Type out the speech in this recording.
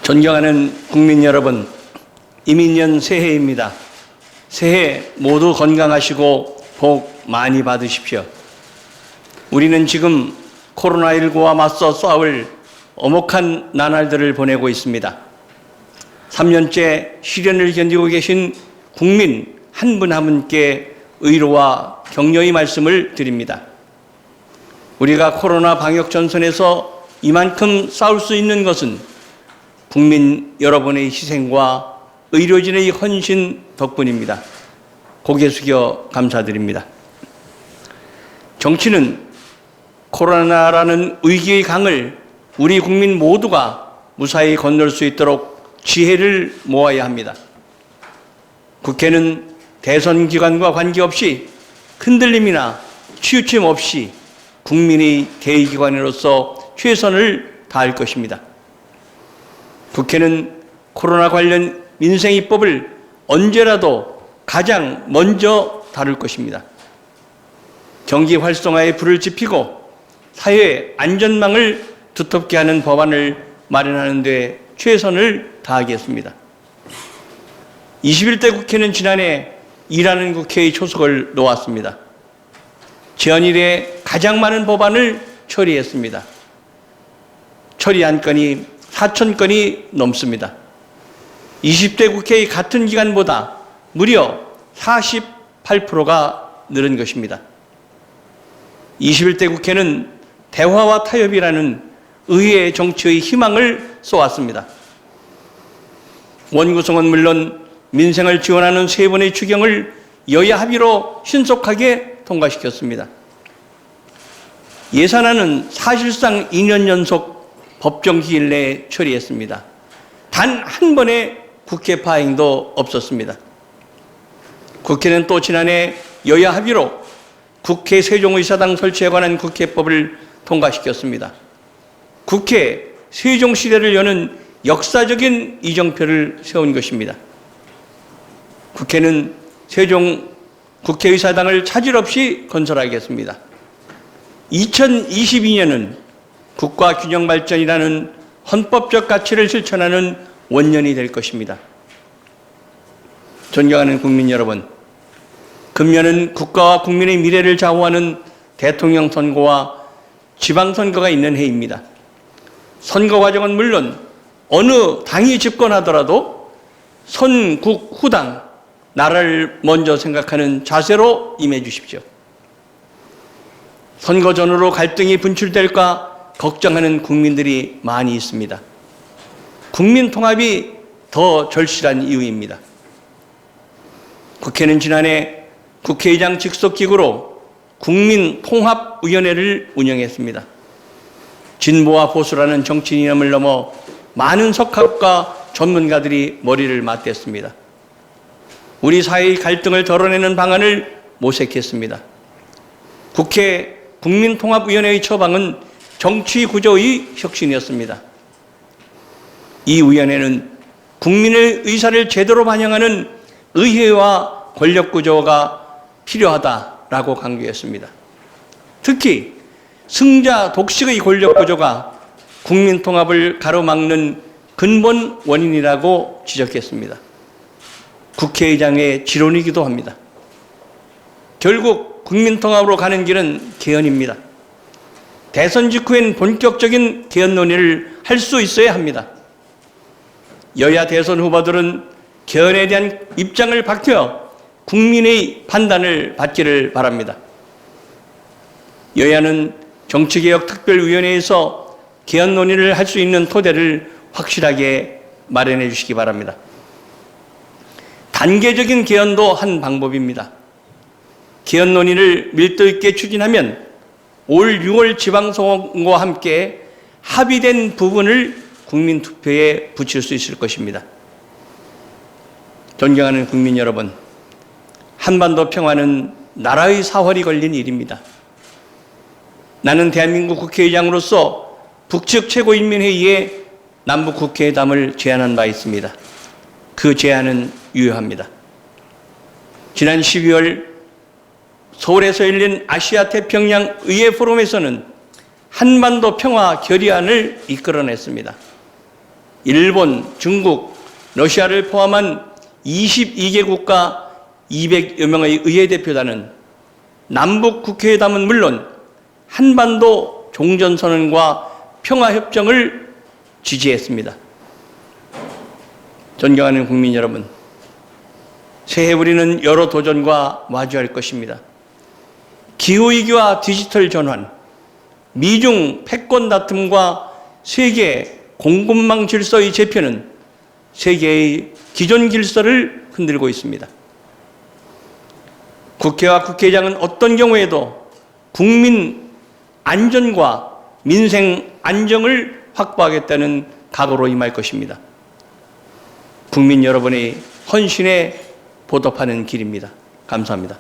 존경하는 국민 여러분, 이민년 새해입니다. 새해 모두 건강하시고 복 많이 받으십시오. 우리는 지금 코로나19와 맞서 싸울 엄혹한 나날들을 보내고 있습니다. 3년째 시련을 견디고 계신 국민 한 분 한 분께 의로와 격려의 말씀을 드립니다. 우리가 코로나 방역 전선에서 이만큼 싸울 수 있는 것은 국민 여러분의 희생과 의료진의 헌신 덕분입니다. 고개 숙여 감사드립니다. 정치는 코로나라는 위기의 강을 우리 국민 모두가 무사히 건널 수 있도록 지혜를 모아야 합니다. 국회는 대선 기간과 관계없이 흔들림이나 치우침 없이 국민의 대의기관으로서 최선을 다할 것입니다. 국회는 코로나 관련 민생입법을 언제라도 가장 먼저 다룰 것입니다. 경기 활성화에 불을 지피고 사회 안전망을 두텁게 하는 법안을 마련하는 데 최선을 다하겠습니다. 21대 국회는 지난해 일하는 국회의 초석을 놓았습니다. 지연 이래 가장 많은 법안을 처리했습니다. 처리 안건이 4,000건이 넘습니다. 20대 국회의 같은 기간보다 무려 48%가 늘은 것입니다. 21대 국회는 대화와 타협이라는 의회 정치의 희망을 쏘았습니다. 원구성은 물론 민생을 지원하는 세 번의 추경을 여야 합의로 신속하게 통과시켰습니다. 예산안은 사실상 2년 연속 법정 기일 내에 처리했습니다. 단 한 번의 국회 파행도 없었습니다. 국회는 또 지난해 여야 합의로 국회 세종의사당 설치에 관한 국회법을 통과시켰습니다. 국회 세종시대를 여는 역사적인 이정표를 세운 것입니다. 국회는 세종 국회의사당을 차질 없이 건설하겠습니다. 2022년은 국가균형발전이라는 헌법적 가치를 실천하는 원년이 될 것입니다. 존경하는 국민 여러분, 금년은 국가와 국민의 미래를 좌우하는 대통령 선거와 지방선거가 있는 해입니다. 선거 과정은 물론 어느 당이 집권하더라도 선국 후당, 나라를 먼저 생각하는 자세로 임해 주십시오. 선거 전후로 갈등이 분출될까 걱정하는 국민들이 많이 있습니다. 국민 통합이 더 절실한 이유입니다. 국회는 지난해 국회의장 직속기구로 국민통합위원회를 운영했습니다. 진보와 보수라는 정치 이념을 넘어 많은 석학과 전문가들이 머리를 맞댔습니다. 우리 사회의 갈등을 덜어내는 방안을 모색했습니다. 국회 국민통합위원회의 처방은 정치구조의 혁신이었습니다. 이 위원회는 국민의 의사를 제대로 반영하는 의회와 권력구조가 필요하다라고 강조했습니다. 특히 승자 독식의 권력구조가 국민통합을 가로막는 근본 원인이라고 지적했습니다. 국회의장의 지론이기도 합니다. 결국 국민통합으로 가는 길은 개헌입니다. 대선 직후엔 본격적인 개헌 논의를 할 수 있어야 합니다. 여야 대선 후보들은 개헌에 대한 입장을 밝혀 국민의 판단을 받기를 바랍니다. 여야는 정치개혁특별위원회에서 개헌 논의를 할 수 있는 토대를 확실하게 마련해 주시기 바랍니다. 단계적인 개헌도 한 방법입니다. 개헌 논의를 밀도 있게 추진하면 올 6월 지방선거와 함께 합의된 부분을 국민투표에 붙일 수 있을 것입니다. 존경하는 국민 여러분, 한반도 평화는 나라의 사활이 걸린 일입니다. 나는 대한민국 국회의장으로서 북측 최고인민회의에 남북국회회담을 제안한 바 있습니다. 그 제안은 유효합니다. 지난 12월 서울에서 열린 아시아 태평양 의회 포럼에서는 한반도 평화 결의안을 이끌어냈습니다. 일본, 중국, 러시아를 포함한 22개국과 200여 명의 의회 대표단은 남북 국회회담은 물론 한반도 종전선언과 평화협정을 지지했습니다. 존경하는 국민 여러분, 새해 우리는 여러 도전과 마주할 것입니다. 기후위기와 디지털 전환, 미중 패권 다툼과 세계 공급망 질서의 재편은 세계의 기존 질서를 흔들고 있습니다. 국회와 국회의장은 어떤 경우에도 국민 안전과 민생 안정을 확보하겠다는 각오로 임할 것입니다. 국민 여러분의 헌신에 보답하는 길입니다. 감사합니다.